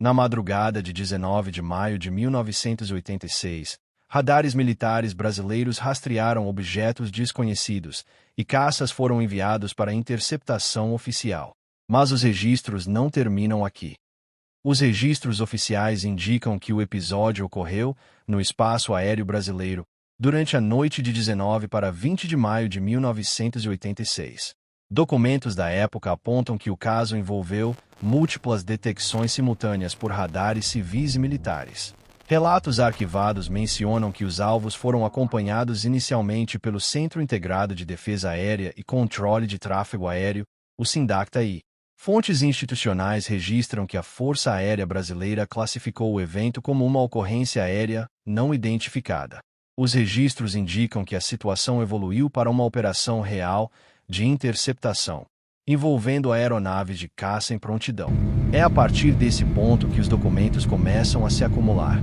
Na madrugada de 19 de maio de 1986, radares militares brasileiros rastrearam objetos desconhecidos e caças foram enviados para interceptação oficial. Mas os registros não terminam aqui. Os registros oficiais indicam que o episódio ocorreu no espaço aéreo brasileiro durante a noite de 19 para 20 de maio de 1986. Documentos da época apontam que o caso envolveu múltiplas detecções simultâneas por radares civis e militares. Relatos arquivados mencionam que os alvos foram acompanhados inicialmente pelo Centro Integrado de Defesa Aérea e Controle de Tráfego Aéreo, o SINDACTA-I. Fontes institucionais registram que a Força Aérea Brasileira classificou o evento como uma ocorrência aérea não identificada. Os registros indicam que a situação evoluiu para uma operação real de interceptação, envolvendo aeronaves de caça em prontidão. É a partir desse ponto que os documentos começam a se acumular.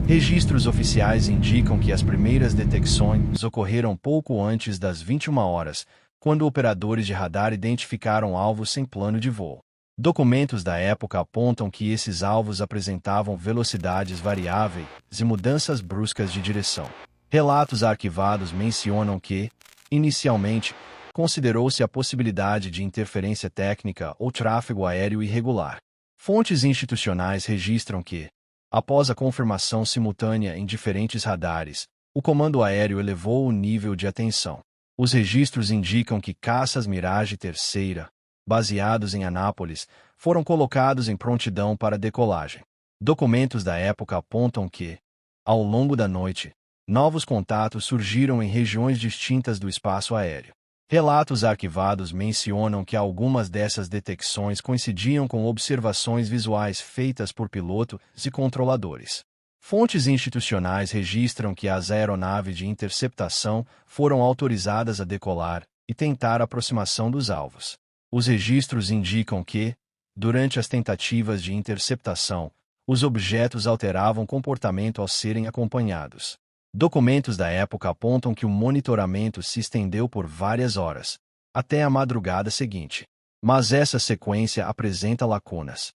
Registros oficiais indicam que as primeiras detecções ocorreram pouco antes das 21 horas, quando operadores de radar identificaram alvos sem plano de voo. Documentos da época apontam que esses alvos apresentavam velocidades variáveis e mudanças bruscas de direção. Relatos arquivados mencionam que, inicialmente, considerou-se a possibilidade de interferência técnica ou tráfego aéreo irregular. Fontes institucionais registram que, após a confirmação simultânea em diferentes radares, o comando aéreo elevou o nível de atenção. Os registros indicam que caças Mirage terceira, baseados em Anápolis, foram colocados em prontidão para decolagem. Documentos da época apontam que, ao longo da noite, novos contatos surgiram em regiões distintas do espaço aéreo. Relatos arquivados mencionam que algumas dessas detecções coincidiam com observações visuais feitas por pilotos e controladores. Fontes institucionais registram que as aeronaves de interceptação foram autorizadas a decolar e tentar a aproximação dos alvos. Os registros indicam que, durante as tentativas de interceptação, os objetos alteravam comportamento ao serem acompanhados. Documentos da época apontam que o monitoramento se estendeu por várias horas, até a madrugada seguinte. Mas essa sequência apresenta lacunas.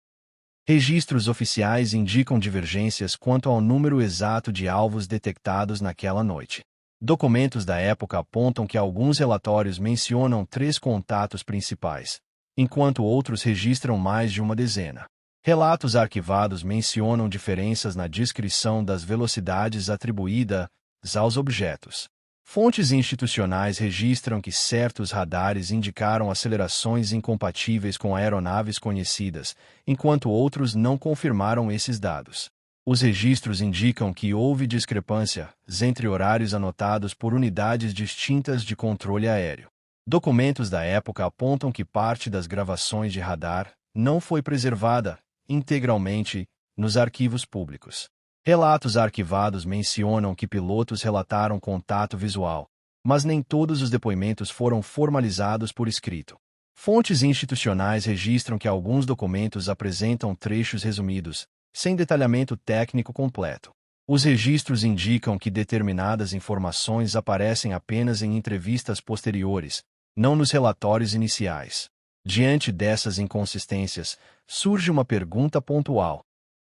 Registros oficiais indicam divergências quanto ao número exato de alvos detectados naquela noite. Documentos da época apontam que alguns relatórios mencionam 3 contatos principais, enquanto outros registram mais de uma dezena. Relatos arquivados mencionam diferenças na descrição das velocidades atribuídas aos objetos. Fontes institucionais registram que certos radares indicaram acelerações incompatíveis com aeronaves conhecidas, enquanto outros não confirmaram esses dados. Os registros indicam que houve discrepâncias entre horários anotados por unidades distintas de controle aéreo. Documentos da época apontam que parte das gravações de radar não foi preservada integralmente nos arquivos públicos. Relatos arquivados mencionam que pilotos relataram contato visual, mas nem todos os depoimentos foram formalizados por escrito. Fontes institucionais registram que alguns documentos apresentam trechos resumidos, sem detalhamento técnico completo. Os registros indicam que determinadas informações aparecem apenas em entrevistas posteriores, não nos relatórios iniciais. Diante dessas inconsistências, surge uma pergunta pontual: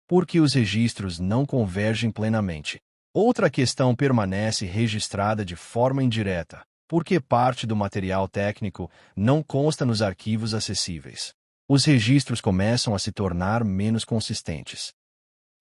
por que os registros não convergem plenamente? Outra questão permanece registrada de forma indireta: por que parte do material técnico não consta nos arquivos acessíveis? Os registros começam a se tornar menos consistentes.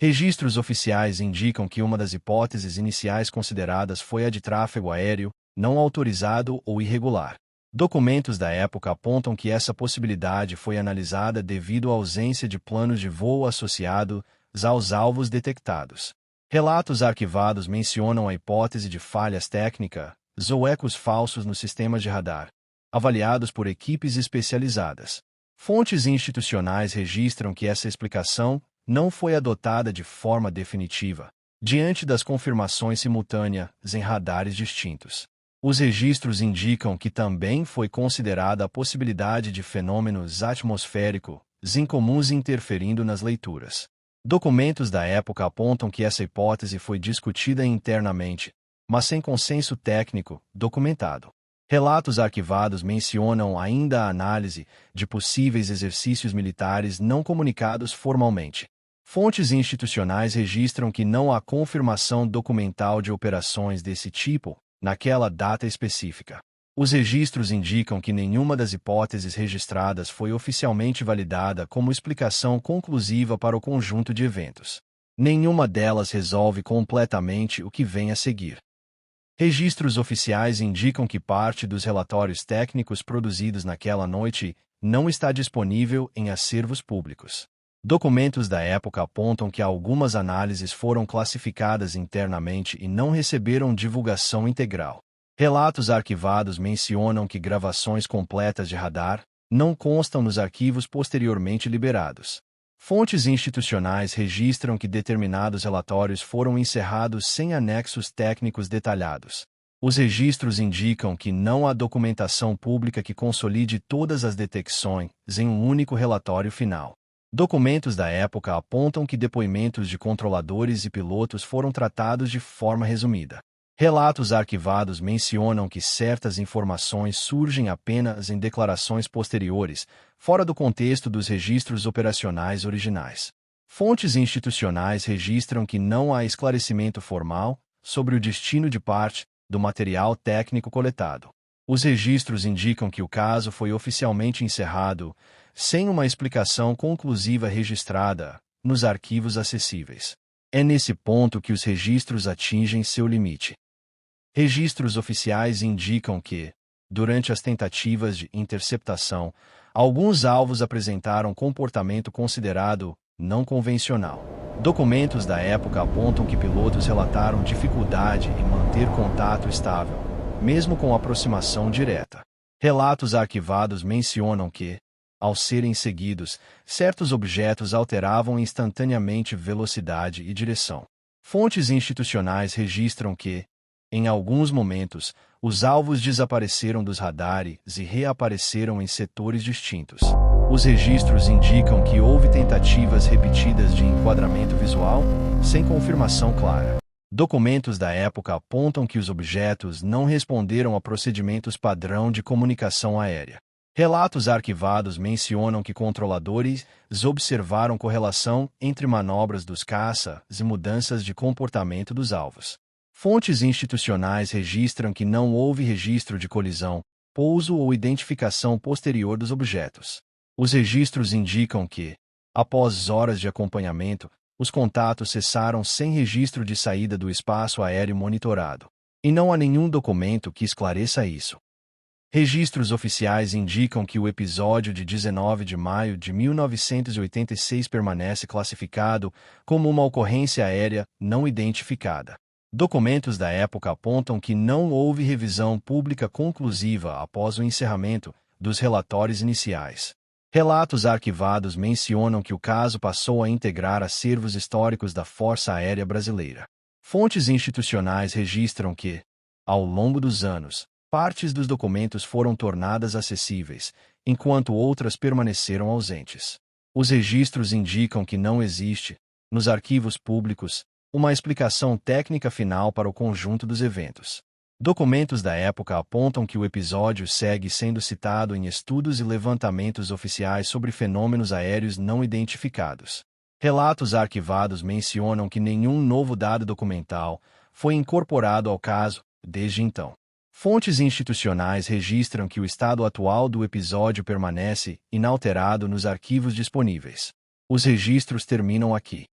Registros oficiais indicam que uma das hipóteses iniciais consideradas foi a de tráfego aéreo não autorizado ou irregular. Documentos da época apontam que essa possibilidade foi analisada devido à ausência de planos de voo associados aos alvos detectados. Relatos arquivados mencionam a hipótese de falhas técnicas ou ecos falsos nos sistemas de radar, avaliados por equipes especializadas. Fontes institucionais registram que essa explicação não foi adotada de forma definitiva, diante das confirmações simultâneas em radares distintos. Os registros indicam que também foi considerada a possibilidade de fenômenos atmosféricos incomuns interferindo nas leituras. Documentos da época apontam que essa hipótese foi discutida internamente, mas sem consenso técnico documentado. Relatos arquivados mencionam ainda a análise de possíveis exercícios militares não comunicados formalmente. Fontes institucionais registram que não há confirmação documental de operações desse tipo, naquela data específica. Os registros indicam que nenhuma das hipóteses registradas foi oficialmente validada como explicação conclusiva para o conjunto de eventos. Nenhuma delas resolve completamente o que vem a seguir. Registros oficiais indicam que parte dos relatórios técnicos produzidos naquela noite não está disponível em acervos públicos. Documentos da época apontam que algumas análises foram classificadas internamente e não receberam divulgação integral. Relatos arquivados mencionam que gravações completas de radar não constam nos arquivos posteriormente liberados. Fontes institucionais registram que determinados relatórios foram encerrados sem anexos técnicos detalhados. Os registros indicam que não há documentação pública que consolide todas as detecções em um único relatório final. Documentos da época apontam que depoimentos de controladores e pilotos foram tratados de forma resumida. Relatos arquivados mencionam que certas informações surgem apenas em declarações posteriores, fora do contexto dos registros operacionais originais. Fontes institucionais registram que não há esclarecimento formal sobre o destino de parte do material técnico coletado. Os registros indicam que o caso foi oficialmente encerrado, sem uma explicação conclusiva registrada nos arquivos acessíveis. É nesse ponto que os registros atingem seu limite. Registros oficiais indicam que, durante as tentativas de interceptação, alguns alvos apresentaram comportamento considerado não convencional. Documentos da época apontam que pilotos relataram dificuldade em manter contato estável, mesmo com aproximação direta. Relatos arquivados mencionam que, ao serem seguidos, certos objetos alteravam instantaneamente velocidade e direção. Fontes institucionais registram que, em alguns momentos, os alvos desapareceram dos radares e reapareceram em setores distintos. Os registros indicam que houve tentativas repetidas de enquadramento visual, sem confirmação clara. Documentos da época apontam que os objetos não responderam a procedimentos padrão de comunicação aérea. Relatos arquivados mencionam que controladores observaram correlação entre manobras dos caças e mudanças de comportamento dos alvos. Fontes institucionais registram que não houve registro de colisão, pouso ou identificação posterior dos objetos. Os registros indicam que, após horas de acompanhamento, os contatos cessaram sem registro de saída do espaço aéreo monitorado. E não há nenhum documento que esclareça isso. Registros oficiais indicam que o episódio de 19 de maio de 1986 permanece classificado como uma ocorrência aérea não identificada. Documentos da época apontam que não houve revisão pública conclusiva após o encerramento dos relatórios iniciais. Relatos arquivados mencionam que o caso passou a integrar acervos históricos da Força Aérea Brasileira. Fontes institucionais registram que, ao longo dos anos, partes dos documentos foram tornadas acessíveis, enquanto outras permaneceram ausentes. Os registros indicam que não existe, nos arquivos públicos, uma explicação técnica final para o conjunto dos eventos. Documentos da época apontam que o episódio segue sendo citado em estudos e levantamentos oficiais sobre fenômenos aéreos não identificados. Relatos arquivados mencionam que nenhum novo dado documental foi incorporado ao caso desde então. Fontes institucionais registram que o estado atual do episódio permanece inalterado nos arquivos disponíveis. Os registros terminam aqui.